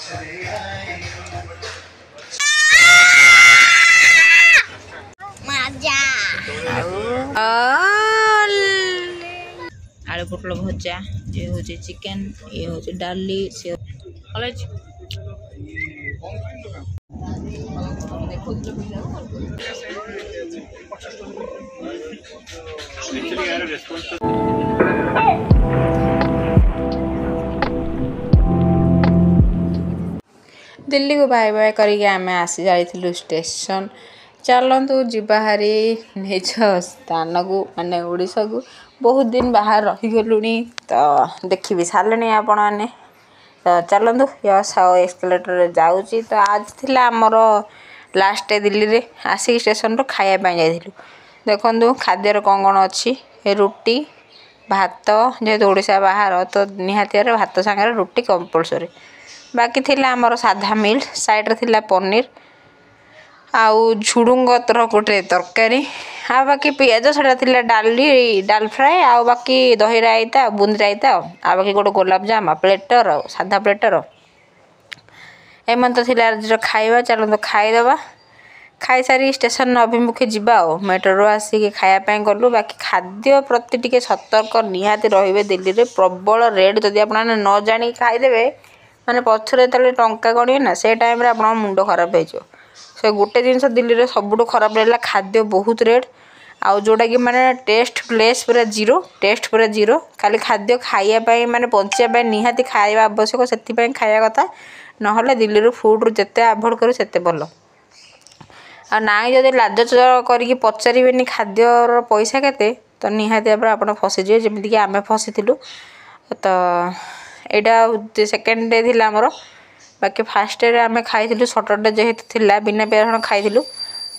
आलू पोटल भजा ये हूँ चिकेन ये हूँ डाली से कॉलेज दिल्ली को बाय बाय करके आम आसी जाइलु स्टेशन। चलतु जीवाहारी निज स्थान को माने ओडिशा को बहुत दिन बाहर रहीगलु तो देखी सारे आपण मैंने तो चलतु यश एक्सकलेटर जाऊँगी। तो आज थिला आमर लास्ट डे दिल्ली रे आसिक स्टेशन रो खायापी जाइलु। देखु खाद्यर कौन कौन अच्छी रुटी भात जेहेतु ओडिशा बाहर तो निहाती भात सांगे रुटी कंपलसरी बाकी थिला आमर साधा मिल साइड रे थिला पनीर आउ झुडुंग गोटे तरकारी आ बाकी पियाज साड़ा थिला डाली डाल फ्राए आ बाकी दही रायता बुंदी रायता आ बाकी गोटे गोलापजाम प्लेटर साधा प्लेटर एमन तो थिला खाइबा। चलते खाईदबा खाई सारी स्टेशन अभिमुखे जीवा मेट्रो आसिक खायापी गलु। बाकी खाद्य प्रति टिके सतर्क निहाती रहिबे। दिल्ली रे प्रबल रेट जदि आप न जानी खाईदेवे माने पछरे तले टंका गणिबे ना से टाइम रे आपन मुंडो खराब हो से गोटे जिनस दिल्ली रे सबुठो खराब रहला खाद्य बहुत रेट आउ जोटा कि माने टेस्टलेस पूरा जीरो खाली खाद्य खाइया माने बंचिया निहाती खाଇବା आवश्यक से खाया कथा नहले दिल्ली रो फूड रो जते अवॉइड करू सेते भलो। आ नाई जदि लाज करके पचारे खाद्यर पैसा केते तो निहाती आप फसीजे जमीक आम फसीलु। तो यहाँ सेकेंड डे थिला आमर बाकी फास्ट डे आम खाई सटरडे जेहेतु थिला बिना प्याज रसुण खाई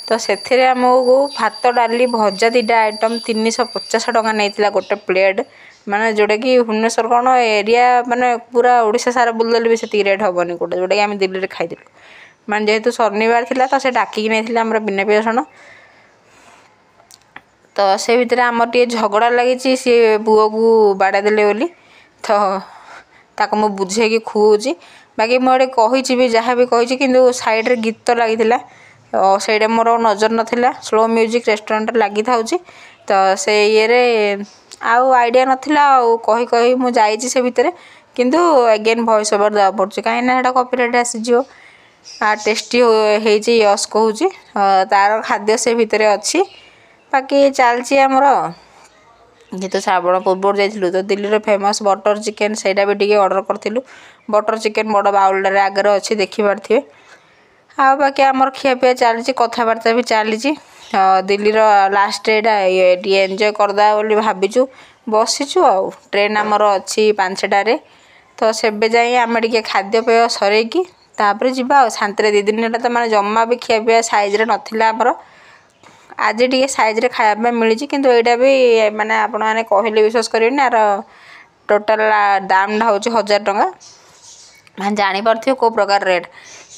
तो से आमको भात डाली भजा दीटा आइटम 350 टका नहीं गोटे प्लेट माने जोटा कि भुवनेश्वर कौन एरिया माने पूरा ओडिशा सारा बुलदेले भी से रेट हेनी गोटे जोटा कि आम दिल्ली में खाई माने जेहेतु शनिवार थिला तो से डाकिक नहीं आमर बिना प्याज रसुण। तो से भितर आमर टे झगड़ा लगी सी पुओ को बाड़ा देले बोली तो ताको मु बुझे खुआऊँगी। बाकी मुझे कही भी जहाँ भी कही कि साइड रे गीत लगी से मोर नजर नाला स्लो म्यूजिक रेस्टोरेंट लगी था तो से ये आउ आइडिया नाला कही कही मुझे से भितर किंतु अगेन वॉइस ओवर देवा पड़े कहीं कॉपीराइट आसीज आ टेस्टी होती यश कहूँ तार खाद्य से भितर अच्छी बाकी चलती आमर जेहेतु श्रावण पूर्व जाइलु तो दिल्ली रे फेमस बटर चिकेन सेटा भी टिके ऑर्डर करथिलु। बटर चिकेन बड़ बाउल रे आगे अच्छी देखि पारथिबे आ बाकी आमर खियापिया चली कथबार्ता भी चली दिल्ली रो लास्ट डेटा ये एंजॉय करदा बोली भाविचु बसीचु आ ट्रेन आमर अच्छी 5टारे तो सेबे जाई आम टिके खाद्य पेय सरेकी तापर जीवा शांति 2 दिन तो माने जम्मा भी खियापिया साइज रे नथिला आमर आज टी सैज खाया मिली किंतु यहाँ भी माने आपण मैंने कहले विश्वास करेंगे यार टोटाल दाम हूँ 1000 टका जापर कौ प्रकार रेट।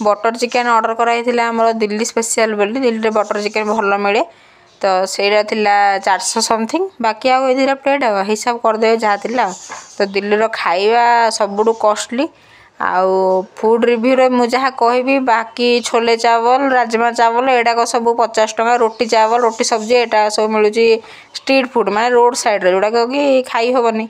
बटर चिकेन ऑर्डर कराई आमर दिल्ली स्पेशल बोली दिल्ली रे बटर चिकेन भल मिले तो सेटा थिला 400 समथिंग बाकी आउ ये प्लेट हिसाब करदे जहाँ थिला। तो दिल्ली रो खाइबा सबुठु कॉस्टली आउ फूड रिव्यू रे मु जहाँ कहबी बाकी छोले चावल राजमा चावल एडाक सब 50 टका रोटी चावल रोटी सब्जी एटा सब मिलूँ स्ट्रीट फूड माने रोड साइड रे जोड़ा कि खाई हेनी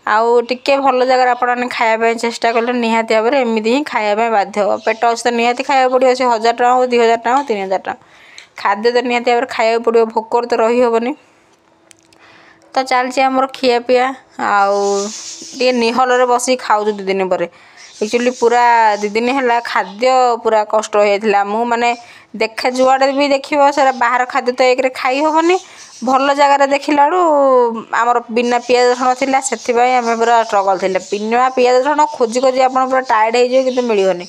आउ टिके भल जगह आपने खायापी चेष्टा कले निहाती भाव में एमती ही खायापी बाध्य पेट अच्छे तो निहाती खाया पड़ो 1000 टका हो 2000 टका हो 3000 टका खाद्य तो निहाती भाव में खाया पड़ो भोकर तो रही हेनी। तो चलती आमर खियापिया आउ निहल रे बस खाऊ 2 दिन पर एक्चुअली पूरा 2 दिन है खाद्य पूरा कष्ट होता मु माने देखा जुआड़े भी देखिए सारा बाहर खाद्य तो एक खाई हेनी भल जगार देखला आमर बिना पियाज रसुण था से पूरा स्ट्रगल थी बिना पियाज रसुण खोजी खोजी आप पूरा टायर्ड हो कि मिलनी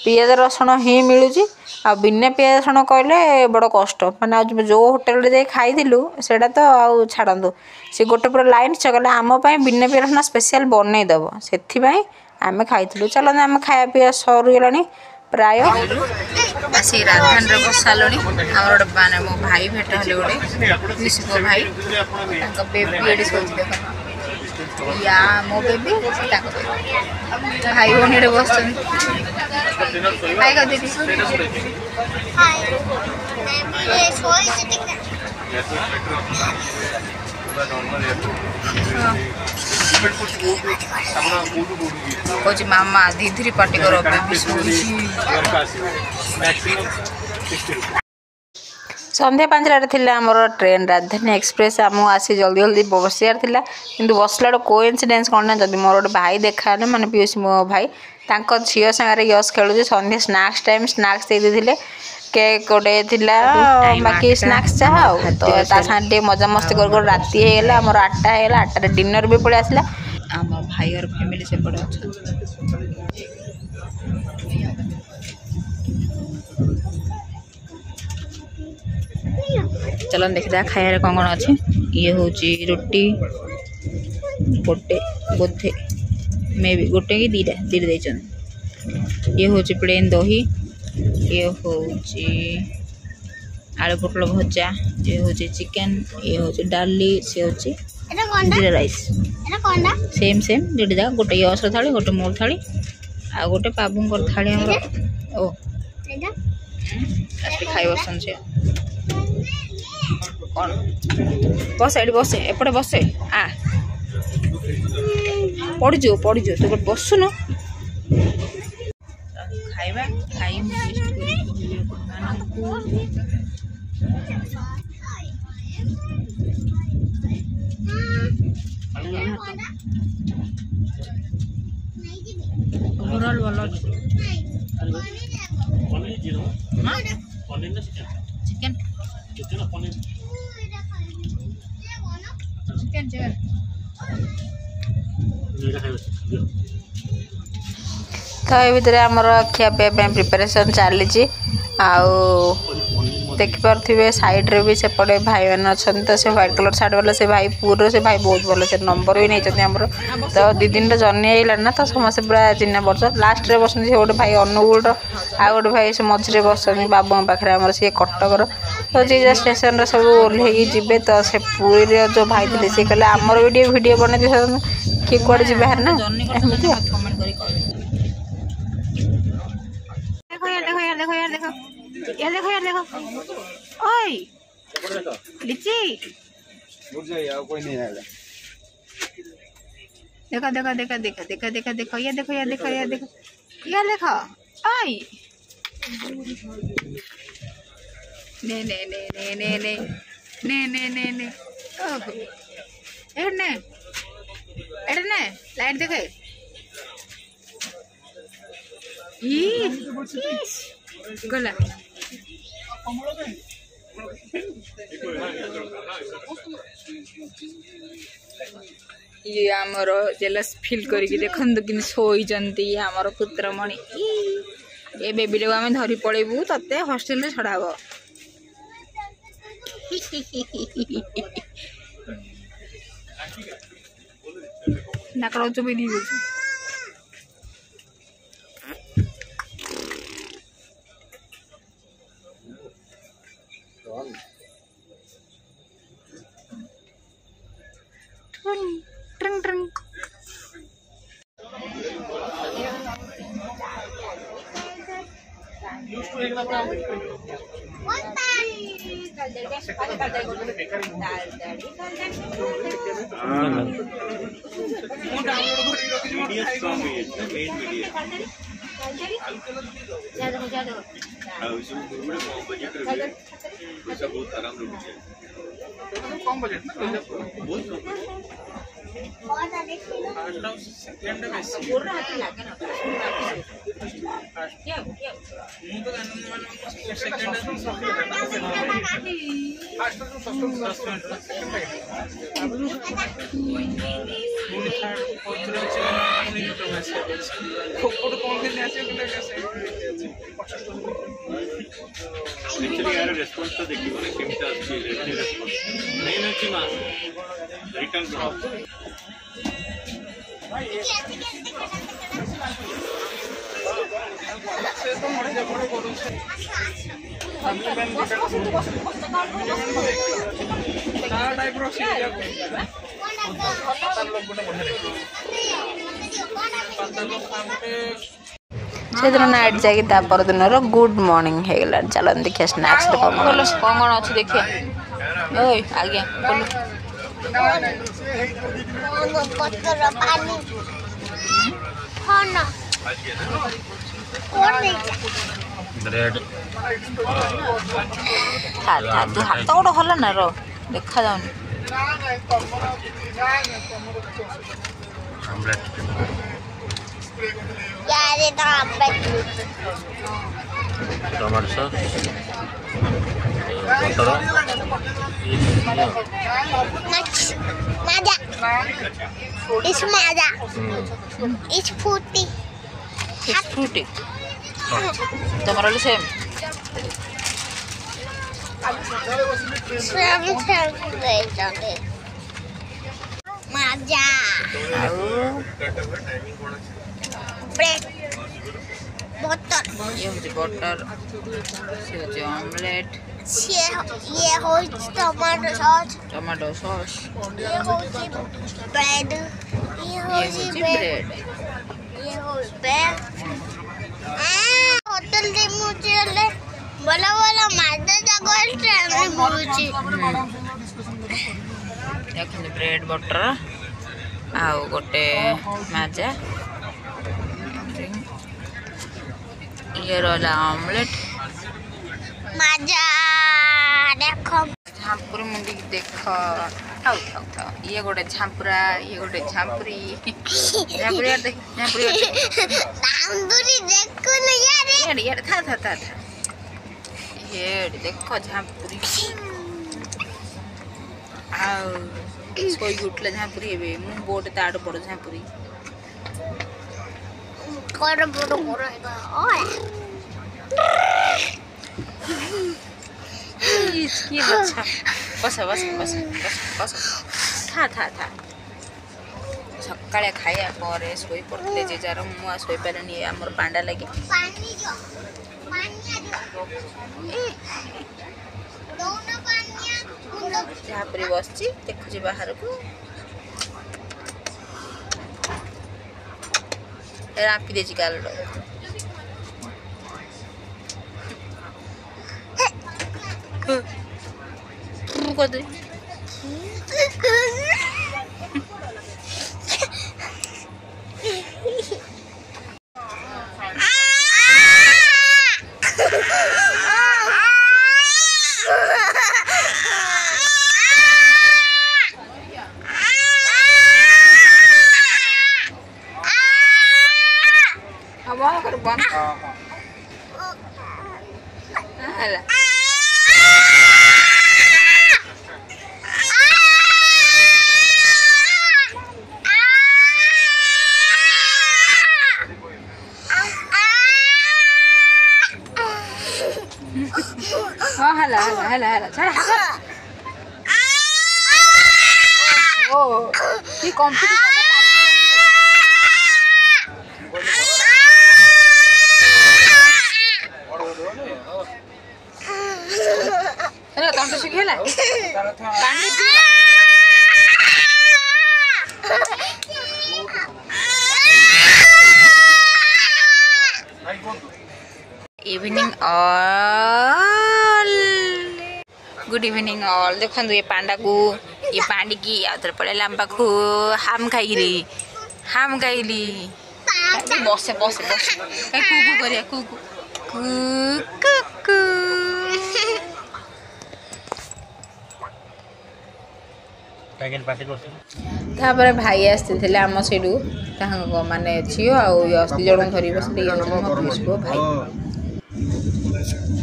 पियाज रसुण ही मिलूँ आ बिना पियाज रसुण कहले बड़ कष्ट माने जो होटेल जाई खाइलु सेटा तो आउ छाड़ू सी गोटे पूरा लाइन चगला आम बिना पियाज रसुण स्पेशल बनईदेव से आम खाई चलो आम खाया पीया सरीगला प्राय आसी राजधानी रे बसालु आम गोटे मो भाई भेट हेले गोटे मिसुप भाई बेबी एडी सोच देख या मो बेबी भाई भौणी बस हाय कर दीदी हाय मैं सोई चिटिक कोची मामा दीदी पार्टी करो बेबी संध्या 5टार थिला आमर ट्रेन राजधानी एक्सप्रेस आम आसी जल्दी जल्दी बसार थिला किंतु बसला कोइंसिडेंस कौन ना जब मोर गोटे भाई देखा माने पीयूसी मो भाई तांको झील सागर यश खेलुचे संध्या स्नाक्स टाइम स्नाक्स दे देथिले केक गोटे थिला बाकी स्नाक्स चाह तो ता साथे मजा मस्ती कर राती हे गेला हमर 8टा हे गेला 8टा डिनर भी पड़े आसला आम भाई और फैमिली से पड़े चलो देखा खाया कौन कौन अच्छे ये हूँ रुटी गोटे बोधे मे भी गोटे कि दीटा दीटा ये हूँ प्लेन दही ये हूँ आलू पोटल भजा ये हूँ चिकेन ये हूँ डाली सी हूँ जीरा राइस सेम सेम दुटी जाक गोटे यश थाली गोटे मोर थाली आ गोटे बाबू थाली ओ खाई बसन से कौन बस एटी बसे एपटे बसे आ पड़जो तू गोटे बसुन खाइबा खाई ओवरऑल वाला चिकन तो ये भितर आमर खियापिया प्रिपेरेसन चली देखिपे साइड रे भी सेपटे भाई मैंने अच्छा तो से व्हाइट कलर सार्ट वाला से भाई पूरा से भाई बहुत भल से नंबर भी नहीं आमर तो 2 दिन जर्नी है ना तो समस्त पूरा चिन्ह वर्ष लास्ट रे बस गोटे भाई अनुगुल आ गोटे भाई से मझे बस बाबू पाखे आम सी कटकर तो जी स्टेशन सब ओह्लैक जी तो से पूरी जो भाई थे सी कहले आमर वीडियो बन किए कड़े जी बाहर ना देखो ओए लिची देखो ये देखो ओए ने ओहो एडने लाइट देखे गला ये आमर जेलस फील करके देखु कि शोचती आमर पुत्रमणि ये बेबी लोग आम धरी पड़ेबू ते हॉस्टेल छड़ाब नाकड़ चुपी दी ट्रंग ट्रंग कम बजट ना सेकंड में पूरा हाथ लागे ना क्या मु तो सेकंड फास्ट तो सस्पेंड फुल थर्ड फोर्थ रे से तो मैसेज फोटो कौन दिन ऐसे कैसे एक्चुअली यार रेस्पॉन्स तो देखियो ना केमता अछि रेस्पॉन्स नहीं नची मा रिटर्न ड्रॉप से तो मर जा बड़े करू से हमने मैन ता टाइप रो सी जा पता लोग बड़ा बढ़िया पता लोग हमके से दिन नाइट जाकि तापर दिन गुड मॉर्निंग हो गला। चलो देखिए स्नैक्स कौन अच्छे देखिए। ओए आज्ञा बोलो पत्थर पानी हाँ ना कौन नहीं ब्रेड था तू हाथ गोड़ हल ना रो देखा जाऊनी ऑमलेट यार ये तो ऑमलेट टमाटर सॉस बटर माजा इस माजा इस फ्रूटी फ्रूटी तुम्हारा सेम सब ले जाते माजा ब्रेड बटर ये होची बटर से होची ऑमलेट ये हो टमाटो सॉस ये हो ब्रेड ये हो ब्रेड ये हो ब्रेड होटल दे मुझे ले बोला बोला मादा जागो ट्रेन में बुझी देखो ब्रेड बटर आउ गोटे माजा ये रोला ऑमलेट माजा देखो झांपुरी मुंडी देख थाउ थाउ थाउ ये गोटे झांपुरा ये गोटे झांपुरी झांपुरी यार देख झांपुरी तांदूरी देखो ना यार यार था ये देखो झांपुरी आउ सोई उठले झांपुरी हेबे मु बोट ताड़ पड़ झांपुरी कर बड़ो ओए इसकी अच्छा बस था सकाळे खाया पर सोई पड़ते जे जार मुआ सोई पारनी हमर पांडा लगे पानी जो दोनों पानिया जहाँ पर बसची देखुची बाहर को रापी देची गाल कर दे कर बन हाला हाला ओ ये कंपटीशन तंट सुखेला evening all good evening all देखो ये पांडा को ये पांडी की आउथर पड़े लाम पाखु हाम खाइली बसे बसे बसे कुकु करिया कुकु कुकु तापर भाई आसते आम सेठू माने झील आस्ती जन धरी बसले भाई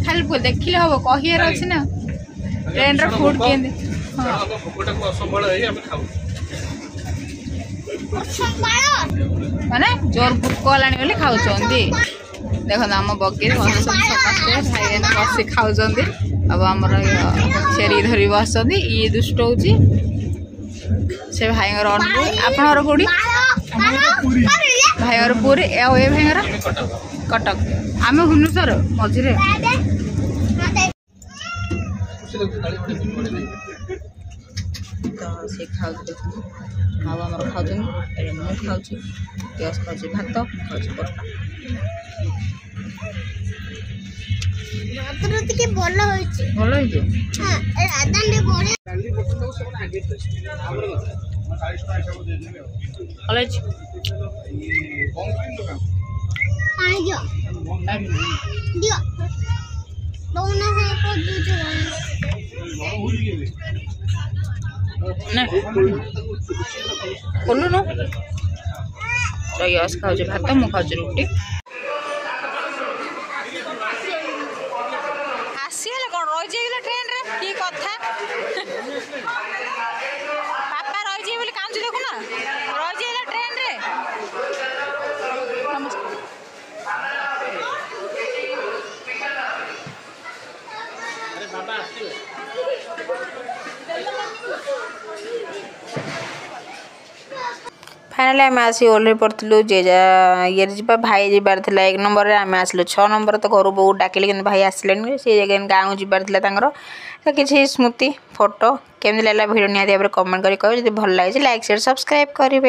खाली देखिले हम कहियार अच्छे ना ट्रेन फुड के माने जोर भूक गला बोली खाऊँ देख आम बगे समस्ते भाई बस खाऊँ अब आमर चेरी धरी बस ये दुष्ट हो से भाई आपणर कौटी भाई पुरी ए भाई कटक आम भुवनेश्वर मझे तो सी खाऊ देखो माँ आमर खाऊँ मुझे खाऊँ यश खाऊँ भात खाऊँ पक्का ମାତ୍ର ଟିକେ ଭଲ ହୋଇଛି ଭଲ ହେଇଛି ହଁ ଏ ରାଧାଣ୍ଡେ ବଢିଆ ଭଲ ହେଇଛି ଆଣିଦିଅ ଦିଅ ଦଉନା ସେ କରିଦଉଛୁ ନା ଖୋଲୁନୁ ତ यश ଖାଉଛି ଭାତ ମୁଁ ଖାଉଛି ରୁଟି ଆସିଗଲେ କ'ଣ ରହିଯାଇଗଲେ ଟ୍ରେନରେ କି କଥା ବାପା ରହିଯିବେ ବୋଲି କାନ୍ଦୁଛି ଦେଖୁନା ରହିଯାଇଗଲା ଟ୍ରେନରେ फाइनाली आम आसी ओल्हे पड़ू जे जा ये भाई जबार 1 नंबर आम आसलु 6 नंबर तो घर बहुत डाकिले कि भाई आसले सी जगह गाँव जबार तो किसी स्मृति फोटो केमी लगे भिडियो निहाती भाव में कमेंट कर भल लगे लाइक शेयर सब्सक्राइब करेंगे।